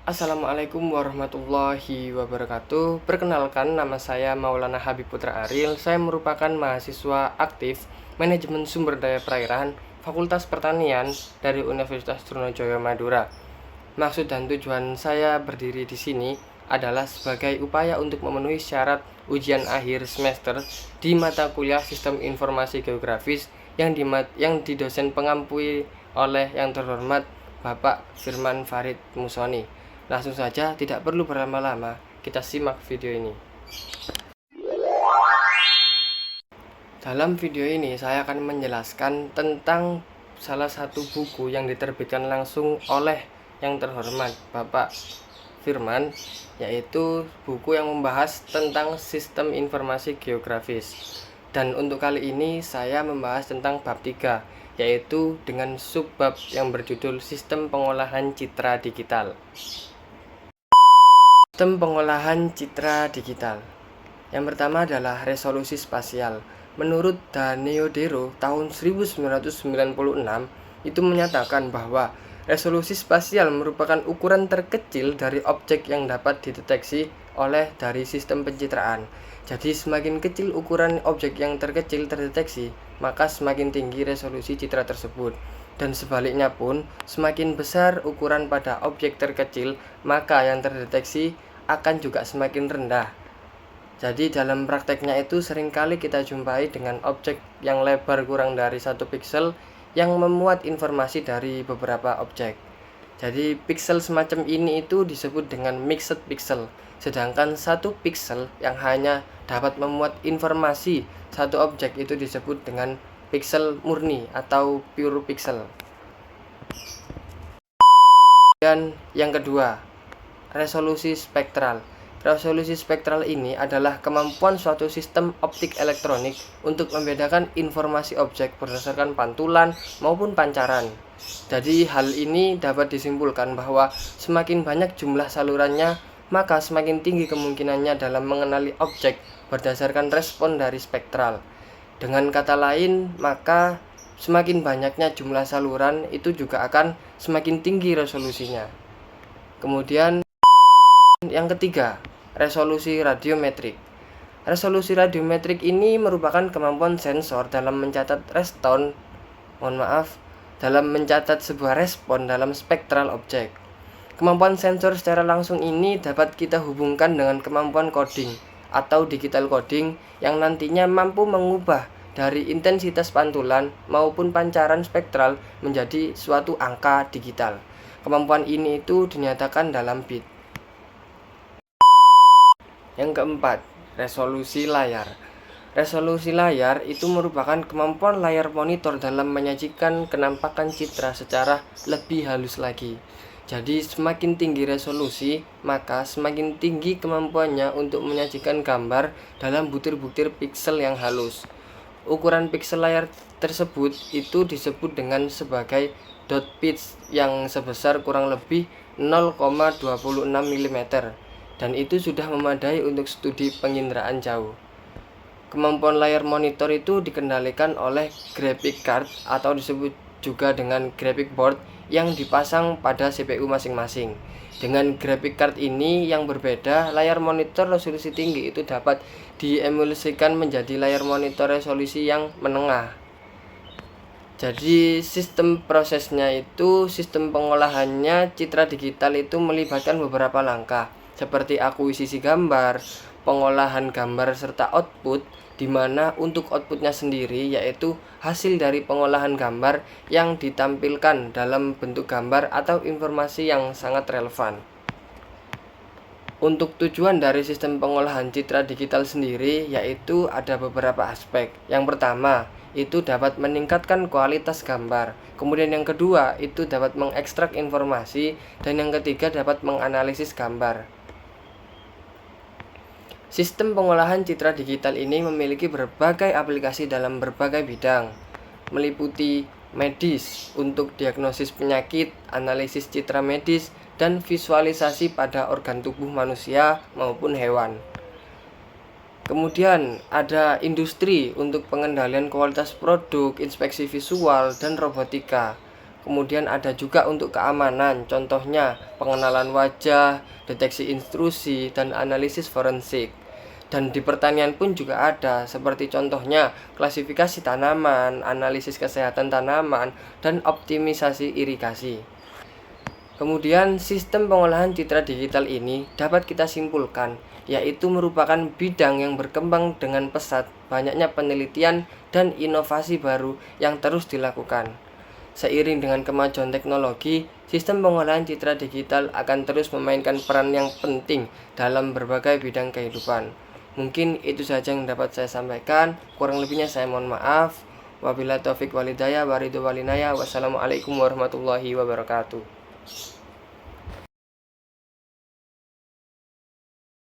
Assalamualaikum warahmatullahi wabarakatuh. Perkenalkan, nama saya Maulana Habib Putra Ariel. Saya merupakan mahasiswa aktif Manajemen Sumber Daya Perairan Fakultas Pertanian dari Universitas Trunojoyo Madura. Maksud dan tujuan saya berdiri di sini adalah sebagai upaya untuk memenuhi syarat ujian akhir semester di mata kuliah Sistem Informasi Geografis yang didosen pengampu oleh yang terhormat Bapak Firman Farid Musoni. Langsung saja, tidak perlu berlama-lama, kita simak video ini. Dalam video ini saya akan menjelaskan tentang salah satu buku yang diterbitkan langsung oleh yang terhormat Bapak Firman, yaitu buku yang membahas tentang sistem informasi geografis. Dan untuk kali ini saya membahas tentang bab 3, yaitu dengan subbab yang berjudul Sistem Pengolahan Citra Digital. Sistem pengolahan citra digital. Yang pertama adalah resolusi spasial. Menurut Daniodero tahun 1996 itu menyatakan bahwa resolusi spasial merupakan ukuran terkecil dari objek yang dapat dideteksi oleh dari sistem pencitraan. Jadi semakin kecil ukuran objek yang terkecil terdeteksi, maka semakin tinggi resolusi citra tersebut. Dan sebaliknya pun, semakin besar ukuran pada objek terkecil, maka yang terdeteksi akan juga semakin rendah. Jadi dalam prakteknya itu seringkali kita jumpai dengan objek yang lebar kurang dari 1 piksel yang memuat informasi dari beberapa objek. Jadi piksel semacam ini itu disebut dengan mixed pixel. Sedangkan 1 piksel yang hanya dapat memuat informasi satu objek itu disebut dengan piksel murni atau pure pixel. Dan yang kedua, resolusi spektral. Resolusi spektral ini adalah kemampuan suatu sistem optik elektronik untuk membedakan informasi objek berdasarkan pantulan maupun pancaran. Jadi hal ini dapat disimpulkan bahwa semakin banyak jumlah salurannya, maka semakin tinggi kemungkinannya dalam mengenali objek berdasarkan respon dari spektral. Dengan kata lain, maka semakin banyaknya jumlah saluran itu juga akan semakin tinggi resolusinya. Kemudian yang ketiga, resolusi radiometrik. Resolusi radiometrik ini merupakan kemampuan sensor dalam mencatat sebuah respon dalam spektral objek. Kemampuan sensor secara langsung ini dapat kita hubungkan dengan kemampuan coding atau digital coding yang nantinya mampu mengubah dari intensitas pantulan maupun pancaran spektral menjadi suatu angka digital. Kemampuan ini itu dinyatakan dalam bit. Yang keempat, resolusi layar. Resolusi layar itu merupakan kemampuan layar monitor dalam menyajikan kenampakan citra secara lebih halus lagi. Jadi semakin tinggi resolusi, maka semakin tinggi kemampuannya untuk menyajikan gambar dalam butir-butir piksel yang halus. Ukuran piksel layar tersebut itu disebut dengan sebagai dot pitch yang sebesar kurang lebih 0,26 mm. Dan itu sudah memadai untuk studi penginderaan jauh. Kemampuan layar monitor itu dikendalikan oleh graphic card atau disebut juga dengan graphic board yang dipasang pada CPU masing-masing. Dengan graphic card ini yang berbeda, layar monitor resolusi tinggi itu dapat diemulsikan menjadi layar monitor resolusi yang menengah. Jadi sistem prosesnya itu, sistem pengolahannya citra digital itu melibatkan beberapa langkah, seperti akuisisi gambar, pengolahan gambar serta output, di mana untuk outputnya sendiri yaitu hasil dari pengolahan gambar yang ditampilkan dalam bentuk gambar atau informasi yang sangat relevan. Untuk tujuan dari sistem pengolahan citra digital sendiri yaitu ada beberapa aspek. Yang pertama, itu dapat meningkatkan kualitas gambar. Kemudian yang kedua, itu dapat mengekstrak informasi. Dan yang ketiga, dapat menganalisis gambar. Sistem pengolahan citra digital ini memiliki berbagai aplikasi dalam berbagai bidang, meliputi medis untuk diagnosis penyakit, analisis citra medis, dan visualisasi pada organ tubuh manusia maupun hewan. Kemudian ada industri untuk pengendalian kualitas produk, inspeksi visual, dan robotika. kemudian ada juga untuk keamanan, contohnya pengenalan wajah, deteksi intrusi, dan analisis forensik. Dan di pertanian pun juga ada, seperti contohnya klasifikasi tanaman, analisis kesehatan tanaman, dan optimisasi irigasi. Kemudian sistem pengolahan citra digital ini dapat kita simpulkan, yaitu merupakan bidang yang berkembang dengan pesat, banyaknya penelitian dan inovasi baru yang terus dilakukan. Seiring dengan kemajuan teknologi, sistem pengolahan citra digital akan terus memainkan peran yang penting dalam berbagai bidang kehidupan. Mungkin itu saja yang dapat saya sampaikan, kurang lebihnya saya mohon maaf. Wabillahi taufik walhidayah, waridhu walinaya, wassalamualaikum warahmatullahi wabarakatuh.